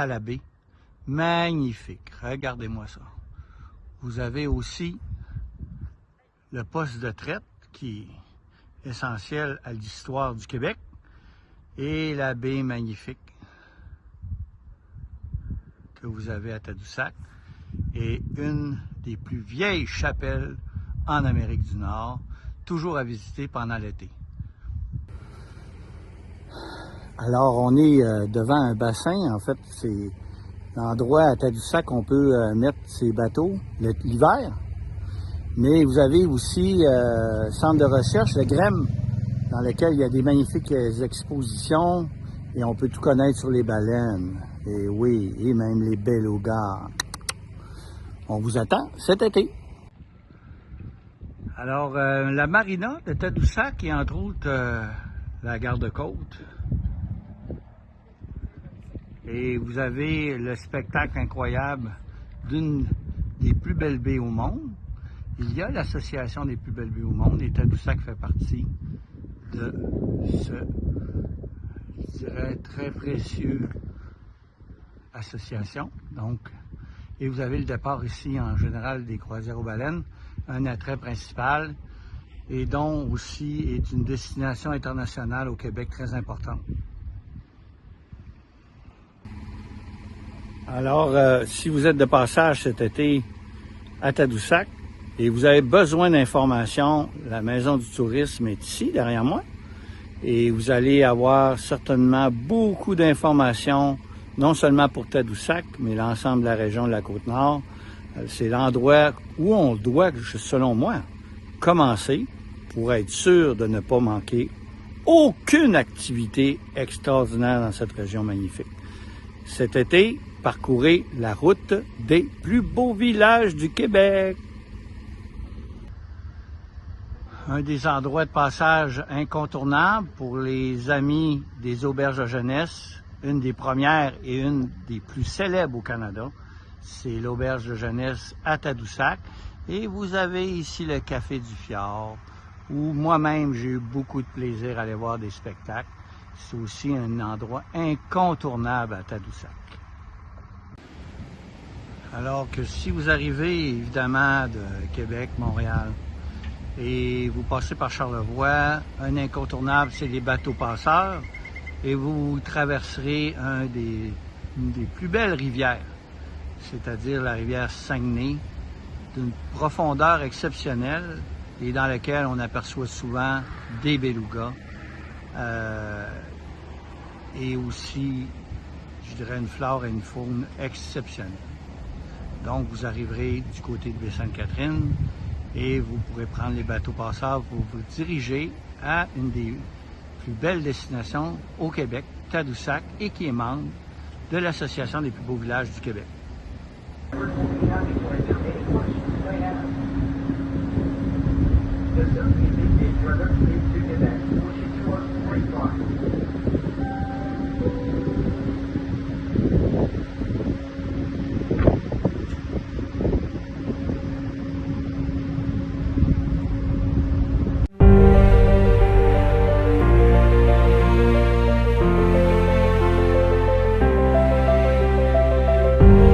à la baie. Magnifique, regardez-moi ça. Vous avez aussi le poste de traite qui est essentiel à l'histoire du Québec et la baie magnifique que vous avez à Tadoussac et une des plus vieilles chapelles en Amérique du Nord, toujours à visiter pendant l'été. Alors, on est devant un bassin. En fait, c'est l'endroit à Tadoussac où on peut mettre ses bateaux l'hiver. Mais vous avez aussi centre de recherche, le GREM, dans lequel il y a des magnifiques expositions et on peut tout connaître sur les baleines. Et oui, et même les belugas. On vous attend cet été. Alors, la marina de Tadoussac et entre autres la garde-côte. Et vous avez le spectacle incroyable d'une des plus belles baies au monde. Il y a l'association des plus belles baies au monde et Tadoussac fait partie de ce, je dirais, très précieux association. Donc, et vous avez le départ ici en général des croisières aux baleines, un attrait principal et dont aussi est une destination internationale au Québec très importante. Alors, si vous êtes de passage cet été à Tadoussac et vous avez besoin d'informations, la Maison du tourisme est ici, derrière moi, et vous allez avoir certainement beaucoup d'informations, non seulement pour Tadoussac, mais l'ensemble de la région de la Côte-Nord. C'est l'endroit où on doit, selon moi, commencer pour être sûr de ne pas manquer aucune activité extraordinaire dans cette région magnifique. Cet été, parcourez la route des plus beaux villages du Québec. Un des endroits de passage incontournables pour les amis des auberges de jeunesse, une des premières et une des plus célèbres au Canada, c'est l'auberge de jeunesse à Tadoussac. Et vous avez ici le Café du Fjord, où moi-même j'ai eu beaucoup de plaisir à aller voir des spectacles. C'est aussi un endroit incontournable à Tadoussac. Alors que si vous arrivez évidemment de Québec, Montréal, et vous passez par Charlevoix, un incontournable, c'est les bateaux passeurs, et vous traverserez une des plus belles rivières, c'est-à-dire la rivière Saguenay, d'une profondeur exceptionnelle et dans laquelle on aperçoit souvent des belugas et aussi, je dirais, une flore et une faune exceptionnelle. Donc, vous arriverez du côté de Baie-Sainte-Catherine et vous pourrez prendre les bateaux passeurs pour vous diriger à une des plus belles destinations au Québec, Tadoussac, et qui est membre de l'Association des plus beaux villages du Québec.